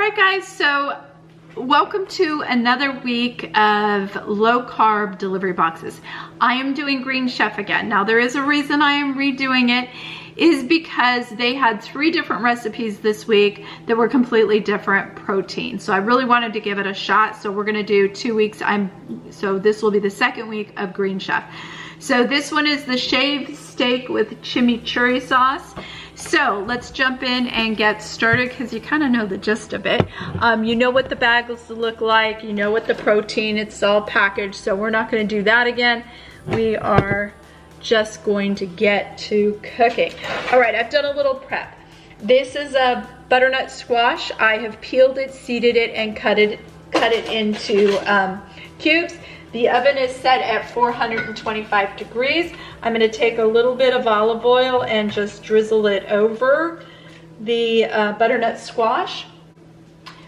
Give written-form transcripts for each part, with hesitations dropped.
right, guys, so welcome to another week of low carb delivery boxes. I am doing Green Chef again. Now there is a reason I am redoing it, is because they had 3 different recipes this week that were completely different protein. So I really wanted to give it a shot. So we're gonna do 2 weeks. So this will be the second week of Green Chef. So this one is the shaved steak with chimichurri sauce. So let's jump in and get started, because you kind of know the gist of it. You know what the bags look like, you know what the protein, it's all packaged, so we're not going to do that again. We are just going to get to cooking. All right, I've done a little prep. This is a butternut squash. I have peeled it, seeded it, and cut it into cubes. The oven is set at 425 degrees. I'm going to take a little bit of olive oil and just drizzle it over the butternut squash.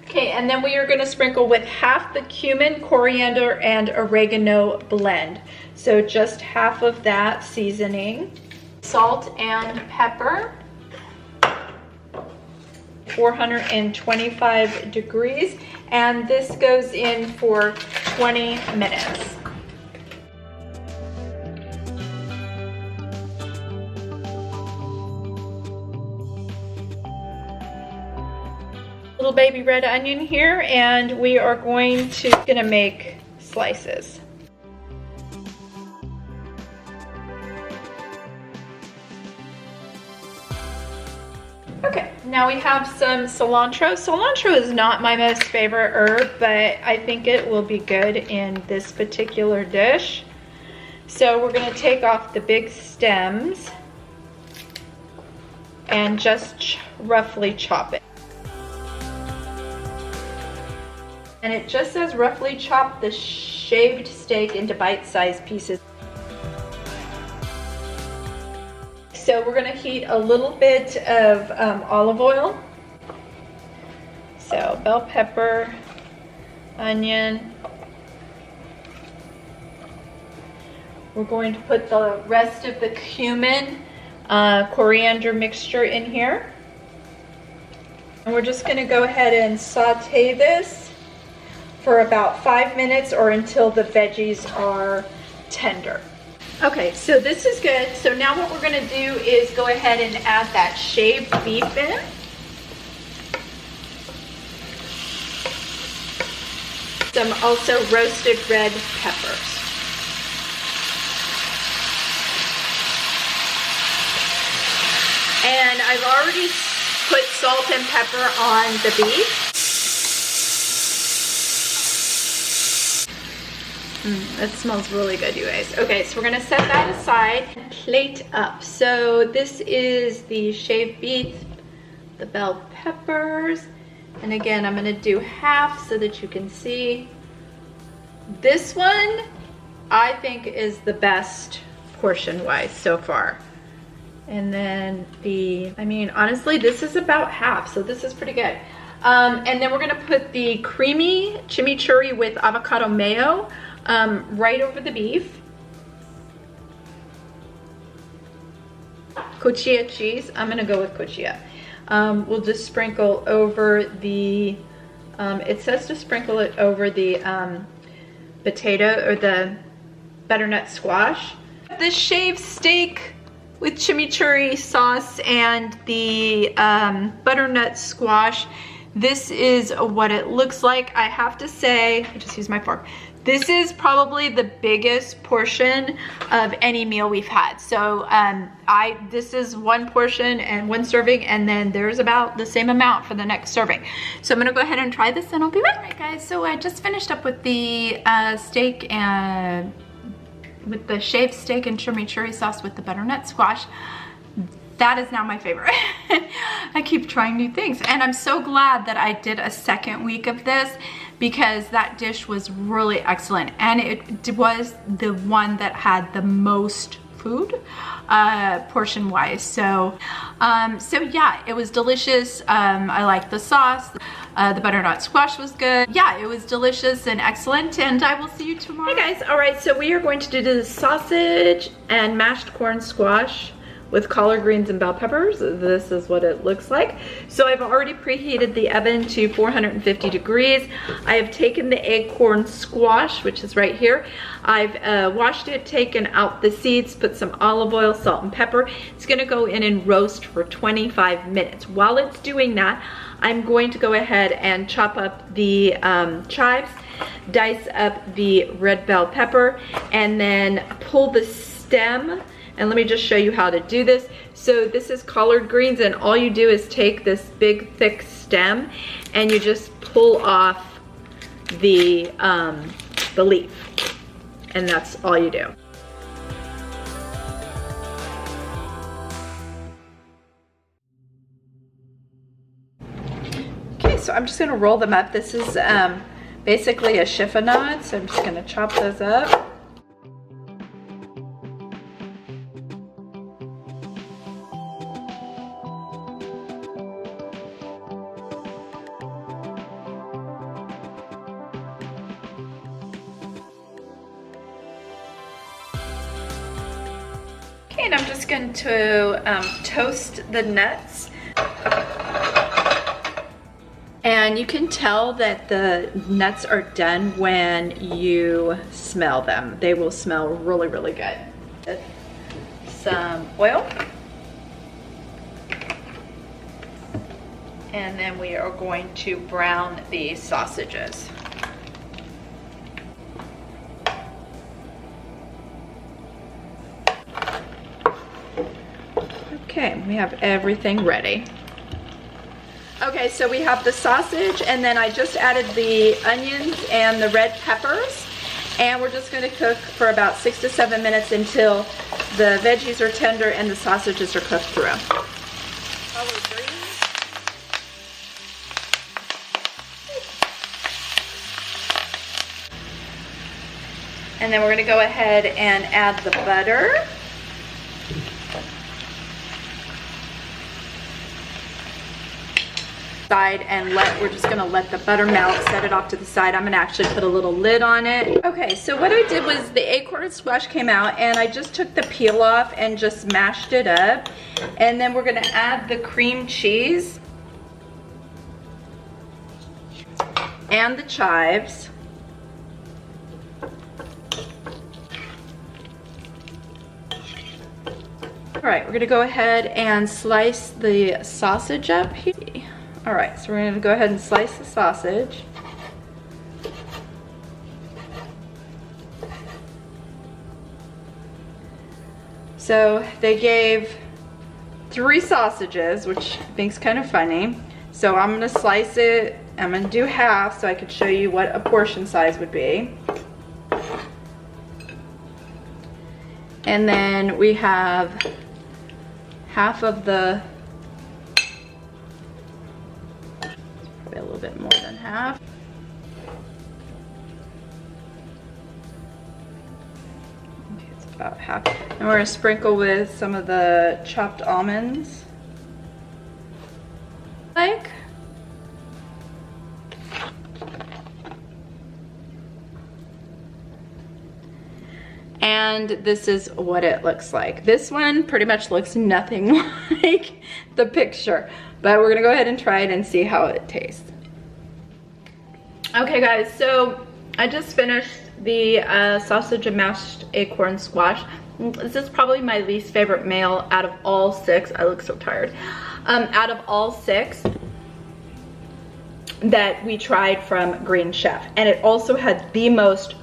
Okay, and then we are going to sprinkle with half the cumin, coriander, and oregano blend. So just half of that seasoning. Salt and pepper. 425 degrees, and this goes in for 20 minutes. Little baby red onion here, and we are gonna make slices. Okay, now we have some cilantro. Cilantro is not my most favorite herb, but I think it will be good in this particular dish. So we're gonna take off the big stems and just roughly chop it. And it just says roughly chop the shaved steak into bite-sized pieces. So we're gonna heat a little bit of olive oil. So bell pepper, onion. We're going to put the rest of the cumin, coriander mixture in here. And we're just gonna go ahead and saute this for about 5 minutes or until the veggies are tender. Okay, so this is good. So now what we're gonna do is go ahead and add that shaved beef in. Some also roasted red peppers. And I've already put salt and pepper on the beef. That smells really good, you guys. Okay, so we're gonna set that aside and plate up. So this is the shaved beef, the bell peppers, and again, I'm gonna do half so that you can see. This one, I think, is the best portion-wise so far. And then honestly, this is about half, so this is pretty good. And then we're gonna put the creamy chimichurri with avocado mayo right over the beef. Cotija cheese, I'm gonna go with cotija. We'll just sprinkle over the, it says to sprinkle it over the potato or the butternut squash. The shaved steak with chimichurri sauce and the butternut squash. This is what it looks like. I have to say, I just use my fork. This is probably the biggest portion of any meal we've had. So this is one portion and one serving, and then there's about the same amount for the next serving. So I'm gonna go ahead and try this and I'll be back. All right, guys, so I just finished up with the steak and with the shaved steak and chimichurri sauce with the butternut squash. That is now my favorite. I keep trying new things, and I'm so glad that I did a second week of this, because that dish was really excellent, and it was the one that had the most food portion wise. So yeah, it was delicious. I liked the sauce. The butternut squash was good. Yeah, it was delicious and excellent, and I will see you tomorrow. Hey guys, all right, so we are going to do the sausage and mashed corn squash with collard greens and bell peppers. This is what it looks like. So I've already preheated the oven to 450 degrees. I have taken the acorn squash, which is right here. I've washed it, taken out the seeds, put some olive oil, salt, and pepper. It's gonna go in and roast for 25 minutes. While it's doing that, I'm going to go ahead and chop up the chives, dice up the red bell pepper, and then pull the stem. And let me just show you how to do this. So this is collard greens, and all you do is take this big thick stem and you just pull off the leaf, and that's all you do. Okay, so I'm just gonna roll them up. This is basically a chiffonade, so I'm just gonna chop those up. Okay, and I'm just going to toast the nuts. And you can tell that the nuts are done when you smell them. They will smell really, really good. Some oil. And then we are going to brown the sausages. Okay, we have everything ready. Okay, so we have the sausage, and then I just added the onions and the red peppers, and we're just going to cook for about 6 to 7 minutes until the veggies are tender and the sausages are cooked through. And then we're going to go ahead and add the butter. Side, and we're just gonna let the butter melt, set it off to the side. I'm gonna actually put a little lid on it. Okay, so what I did was the acorn squash came out, and I just took the peel off and just mashed it up. And then we're gonna add the cream cheese and the chives. All right, we're gonna go ahead and slice the sausage up here. All right, so we're gonna go ahead and slice the sausage. So they gave 3 sausages, which I think is kind of funny. So I'm gonna slice it, I'm gonna do half so I could show you what a portion size would be. And then we have half of the, probably a little bit more than half. Okay, it's about half. And we're gonna sprinkle with some of the chopped almonds. And this is what it looks like. This one pretty much looks nothing like the picture, but we're gonna go ahead and try it and see how it tastes. Okay guys, so I just finished the sausage and mashed acorn squash. This is probably my least favorite meal out of all 6. I look so tired. Out of all 6 that we tried from Green Chef, and it also had the most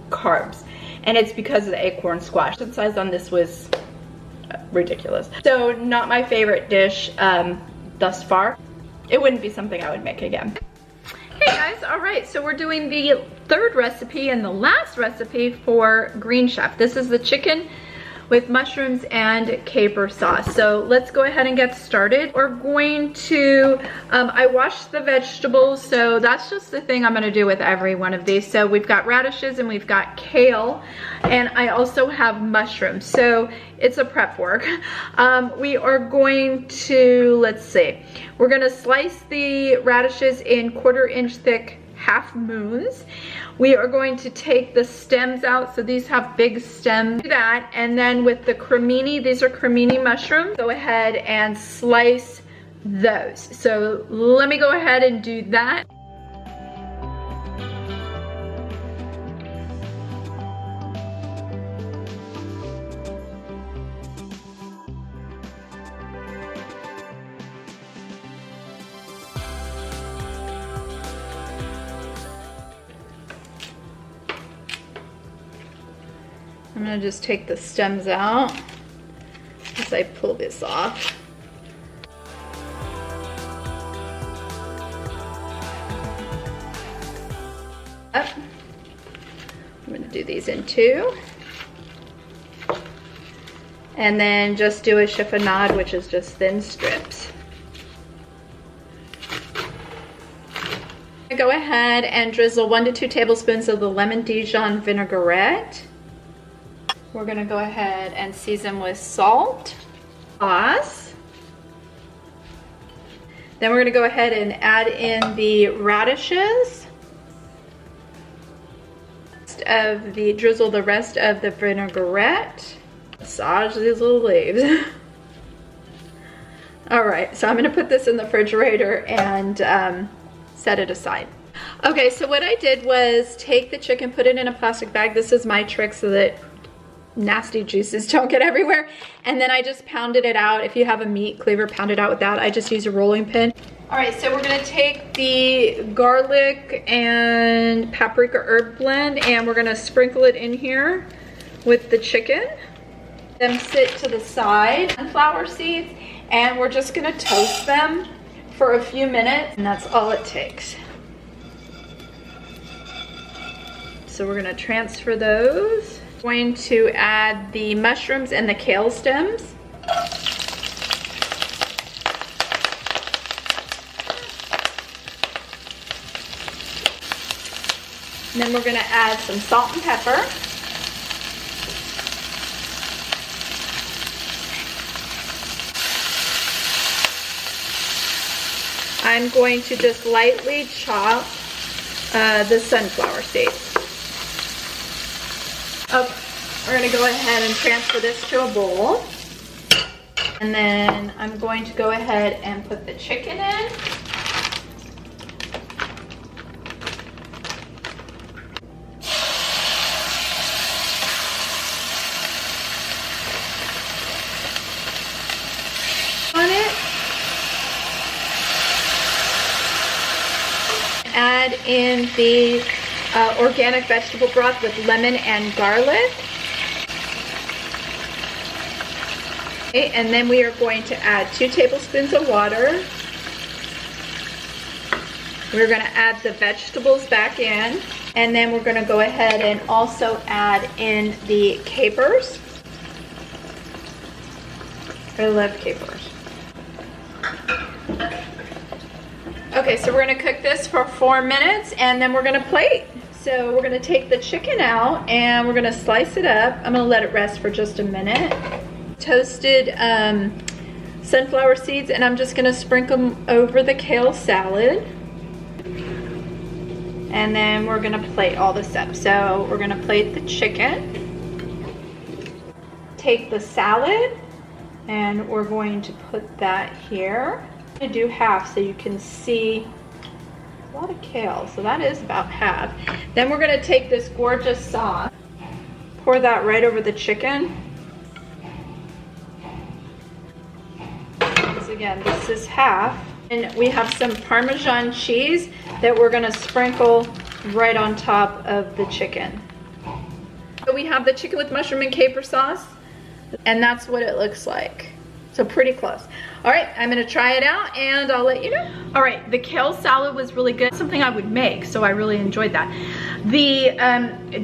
carbs. And it's because of the acorn squash. The size on this was ridiculous. So not my favorite dish thus far. It wouldn't be something I would make again. Hey guys, all right, so we're doing the 3rd recipe and the last recipe for Green Chef. This is the chicken with mushrooms and caper sauce. So let's go ahead and get started. We're going to, I washed the vegetables, so that's just the thing I'm gonna do with every one of these. So we've got radishes and we've got kale, and I also have mushrooms. So it's a prep work. We are going to, let's see, we're gonna slice the radishes in 1/4 inch thick half moons. We are going to take the stems out, so these have big stems. Do that, and then with the cremini, these are cremini mushrooms, go ahead and slice those. So let me go ahead and do that. I'm gonna just take the stems out as I pull this off. Up. I'm gonna do these in two. And then just do a chiffonade, which is just thin strips. Go ahead and drizzle 1 to 2 tablespoons of the lemon Dijon vinaigrette. We're gonna go ahead and season with salt, sauce. Then we're gonna go ahead and add in the radishes. Drizzle the rest of the vinaigrette. Massage these little leaves. All right, so I'm gonna put this in the refrigerator and set it aside. Okay, so what I did was take the chicken, put it in a plastic bag. This is my trick so that nasty juices don't get everywhere. And then I just pounded it out. If you have a meat cleaver, pound it out with that. I just use a rolling pin. All right, so we're gonna take the garlic and paprika herb blend and we're gonna sprinkle it in here with the chicken. Then sit to the side. Sunflower seeds, and we're just gonna toast them for a few minutes, and that's all it takes. So we're gonna transfer those. Going to add the mushrooms and the kale stems. And then we're gonna add some salt and pepper. I'm going to just lightly chop the sunflower seeds. Okay, we're gonna go ahead and transfer this to a bowl. And then I'm going to go ahead and put the chicken in. On it. Add in the organic vegetable broth with lemon and garlic. Okay, and then we are going to add 2 tablespoons of water. We're going to add the vegetables back in, and then we're going to go ahead and also add in the capers. I love capers. Okay, so we're gonna cook this for 4 minutes and then we're gonna plate. So we're gonna take the chicken out and we're gonna slice it up. I'm gonna let it rest for just a minute. Toasted sunflower seeds, and I'm just gonna sprinkle them over the kale salad. And then we're gonna plate all this up. So we're gonna plate the chicken. Take the salad and we're going to put that here. To do half so you can see a lot of kale, so that is about half. Then we're going to take this gorgeous sauce, pour that right over the chicken. So again, this is half, and we have some Parmesan cheese that we're going to sprinkle right on top of the chicken. So we have the chicken with mushroom and caper sauce, and that's what it looks like. So pretty close. All right, I'm gonna try it out and I'll let you know. All right, the kale salad was really good. Something I would make, so I really enjoyed that. The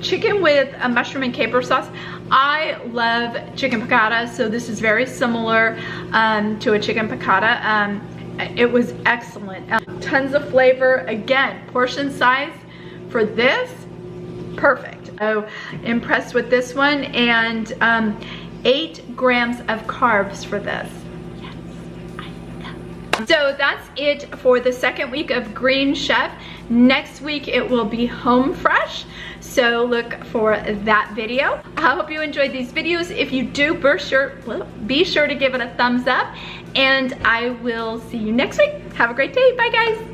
chicken with a mushroom and caper sauce, I love chicken piccata, so this is very similar to a chicken piccata. It was excellent. Tons of flavor. Again, portion size for this, perfect. So impressed with this one, and 8 grams of carbs for this. Yes, I know. So that's it for the second week of Green Chef. Next week it will be home fresh, so look for that video. I hope you enjoyed these videos. If you do, be sure to give it a thumbs up, and I will see you next week. Have a great day. Bye guys.